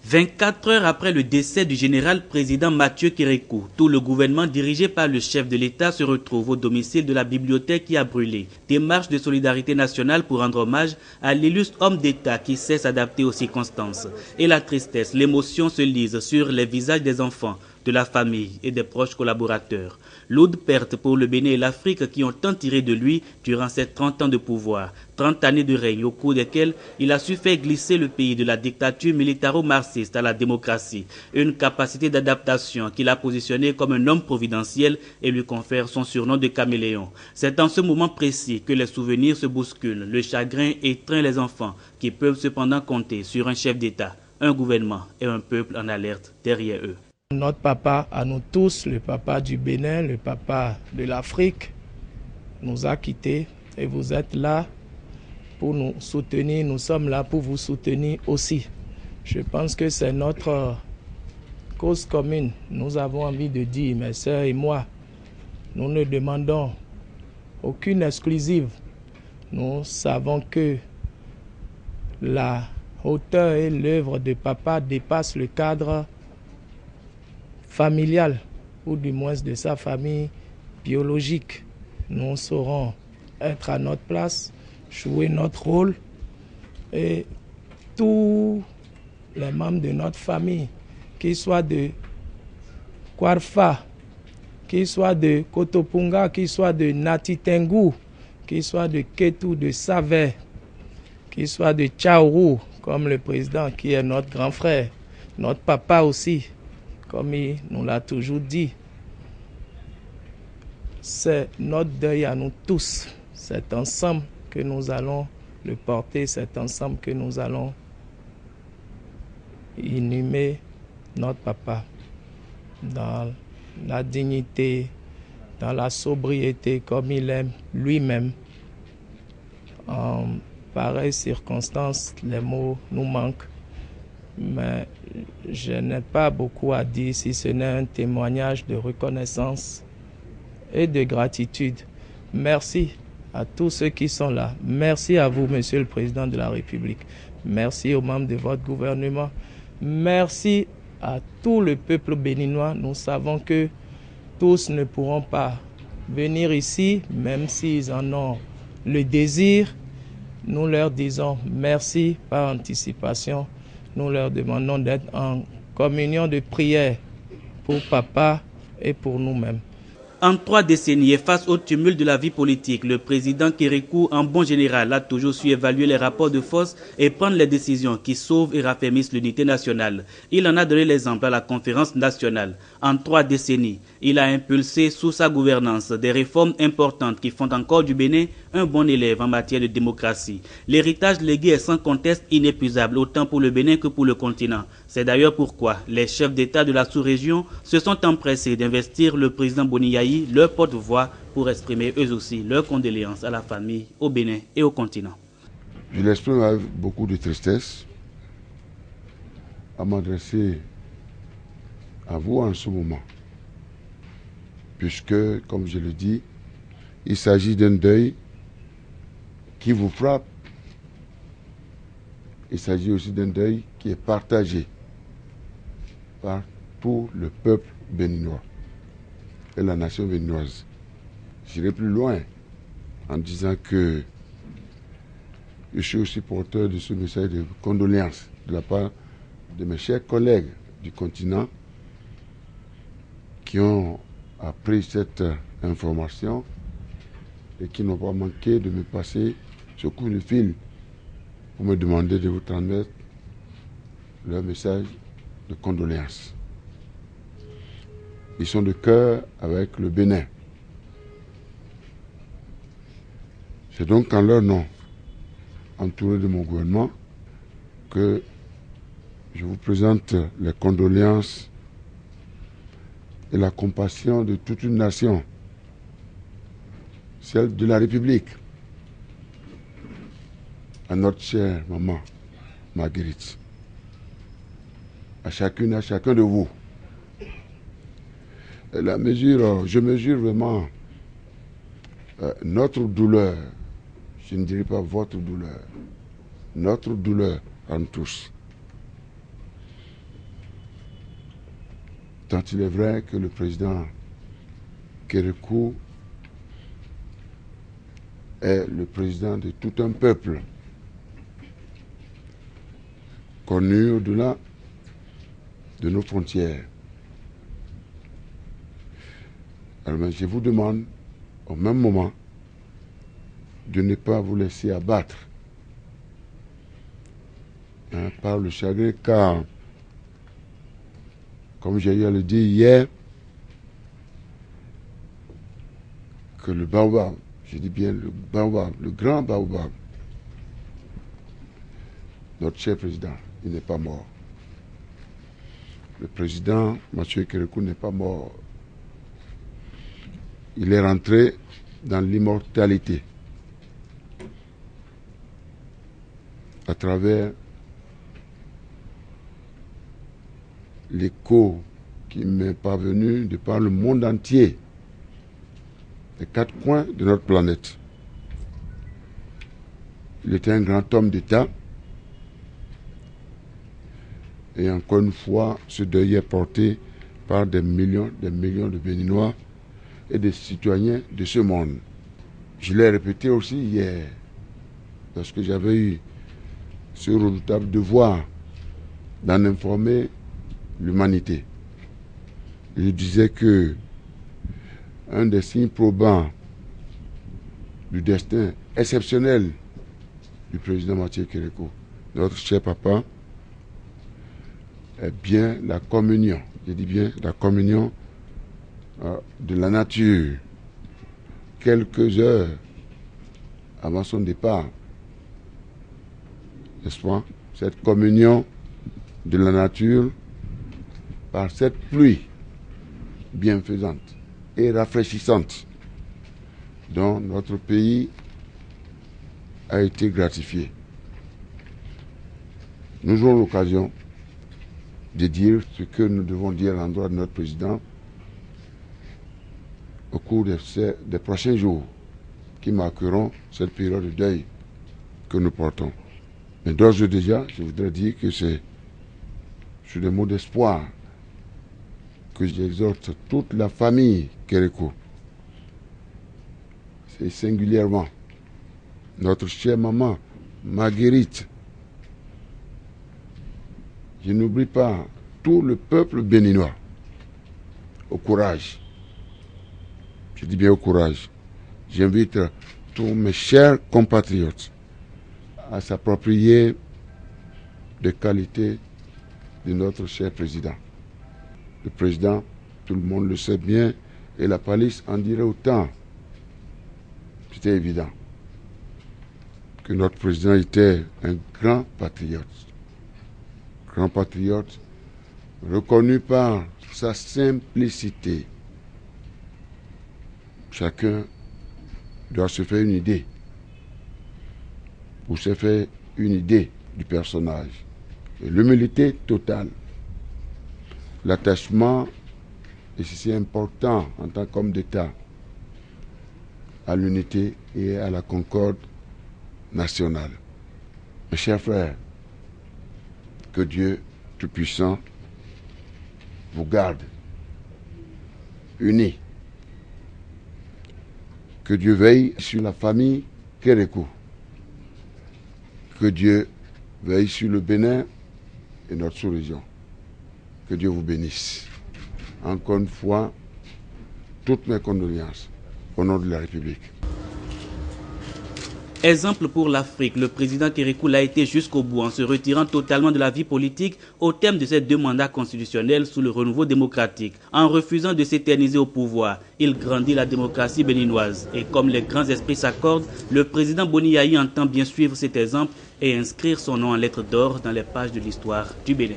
24 heures après le décès du général président Mathieu Kérékou, tout le gouvernement dirigé par le chef de l'État se retrouve au domicile de la bibliothèque qui a brûlé. Démarche de solidarité nationale pour rendre hommage à l'illustre homme d'État qui sait s'adapter aux circonstances. Et la tristesse, l'émotion se lisent sur les visages des enfants, de la famille et des proches collaborateurs. Lourde perte pour le Bénin et l'Afrique qui ont tant tiré de lui durant ses 30 ans de pouvoir. 30 années de règne au cours desquelles il a su faire glisser le pays de la dictature militaro-marxiste à la démocratie. Une capacité d'adaptation qui l'a positionné comme un homme providentiel et lui confère son surnom de caméléon. C'est en ce moment précis que les souvenirs se bousculent. Le chagrin étreint les enfants qui peuvent cependant compter sur un chef d'État, un gouvernement et un peuple en alerte derrière eux. Notre papa, à nous tous, le papa du Bénin, le papa de l'Afrique, nous a quittés et vous êtes là pour nous soutenir. Nous sommes là pour vous soutenir aussi. Je pense que c'est notre cause commune. Nous avons envie de dire, mes sœurs et moi, nous ne demandons aucune exclusive. Nous savons que la hauteur et l'œuvre de papa dépassent le cadre familial, ou du moins de sa famille biologique. Nous saurons être à notre place, jouer notre rôle, et tous les membres de notre famille, qu'ils soient de Kwarfa, qu'ils soient de Kotopunga, qu'ils soient de Natitengu, qu'ils soient de Ketu, de Save, qu'ils soient de Tchaourou, comme le président qui est notre grand frère, notre papa aussi, comme il nous l'a toujours dit. C'est notre deuil à nous tous. C'est ensemble que nous allons le porter, c'est ensemble que nous allons inhumer notre papa dans la dignité, dans la sobriété, comme il aime lui-même. En pareilles circonstances, les mots nous manquent. Mais je n'ai pas beaucoup à dire si ce n'est un témoignage de reconnaissance et de gratitude. Merci à tous ceux qui sont là. Merci à vous, Monsieur le Président de la République. Merci aux membres de votre gouvernement. Merci à tout le peuple béninois. Nous savons que tous ne pourront pas venir ici, même s'ils en ont le désir. Nous leur disons merci par anticipation. Nous leur demandons d'être en communion de prière pour papa et pour nous-mêmes. En 3 décennies et face au tumulte de la vie politique, le président Kérékou, en bon général, a toujours su évaluer les rapports de force et prendre les décisions qui sauvent et raffermissent l'unité nationale. Il en a donné l'exemple à la conférence nationale. En 3 décennies, il a impulsé sous sa gouvernance des réformes importantes qui font encore du Bénin un bon élève en matière de démocratie. L'héritage légué est sans conteste inépuisable, autant pour le Bénin que pour le continent. C'est d'ailleurs pourquoi les chefs d'État de la sous-région se sont empressés d'investir le président Boni Yayi, leur porte-voix, pour exprimer eux aussi leurs condoléances à la famille, au Bénin et au continent. Je l'exprime avec beaucoup de tristesse à m'adresser à vous en ce moment, puisque, comme je le dis, il s'agit d'un deuil qui vous frappe. Il s'agit aussi d'un deuil qui est partagé par tout le peuple béninois et la nation béninoise. J'irai plus loin en disant que je suis aussi porteur de ce message de condoléances de la part de mes chers collègues du continent qui ont appris cette information et qui n'ont pas manqué de me passer ce coup de fil pour me demander de vous transmettre leur message de condoléances. Ils sont de cœur avec le Bénin. C'est donc en leur nom, entouré de mon gouvernement, que je vous présente les condoléances et la compassion de toute une nation, celle de la République, à notre chère maman Marguerite, à chacune et à chacun de vous. Et je mesure vraiment notre douleur, je ne dirais pas votre douleur, notre douleur en tous. Tant il est vrai que le président Kérékou est le président de tout un peuple, connu au-delà de nos frontières. Alors je vous demande au même moment de ne pas vous laisser abattre par le chagrin, car, comme j'ai eu à le dire hier, que le baobab, je dis bien le baobab, le grand baobab, notre cher président, il n'est pas mort. Le président Mathieu Kérékou n'est pas mort. Il est rentré dans l'immortalité à travers l'écho qui m'est parvenu de par le monde entier, les quatre coins de notre planète. Il était un grand homme d'État. Et encore une fois, ce deuil est porté par des millions de Béninois et des citoyens de ce monde. Je l'ai répété aussi hier, parce que j'avais eu ce redoutable devoir d'en informer l'humanité. Je disais que un des signes probants du destin exceptionnel du président Mathieu Kérékou, notre cher papa, est bien la communion, je dis bien la communion de la nature, quelques heures avant son départ, n'est-ce pas? Cette communion de la nature par cette pluie bienfaisante et rafraîchissante dont notre pays a été gratifié. Nous aurons l'occasion de dire ce que nous devons dire à l'endroit de notre président au cours des prochains jours qui marqueront cette période de deuil que nous portons. Mais d'ores et déjà, je voudrais dire que c'est sur des mots d'espoir que j'exhorte toute la famille Kérékou, et singulièrement notre chère maman Marguerite. Je n'oublie pas tout le peuple béninois au courage. Je dis bien au courage. J'invite tous mes chers compatriotes à s'approprier des qualités de notre cher président. Le président, tout le monde le sait bien, et la police en dirait autant. C'était évident que notre président était un grand patriote. Grand patriote, reconnu par sa simplicité. Chacun doit se faire une idée, ou se faire une idée du personnage. Et l'humilité totale, l'attachement, et c'est important en tant qu'homme d'État, à l'unité et à la concorde nationale. Mes chers frères, que Dieu Tout-Puissant vous garde unis. Que Dieu veille sur la famille Kérékou. Que Dieu veille sur le Bénin et notre sous-région. Que Dieu vous bénisse. Encore une fois, toutes mes condoléances au nom de la République. Exemple pour l'Afrique, le président Kérékou l'a été jusqu'au bout en se retirant totalement de la vie politique au terme de ses 2 mandats constitutionnels sous le renouveau démocratique. En refusant de s'éterniser au pouvoir, il grandit la démocratie béninoise. Et comme les grands esprits s'accordent, le président Boni Yayi entend bien suivre cet exemple et inscrire son nom en lettres d'or dans les pages de l'histoire du Bénin.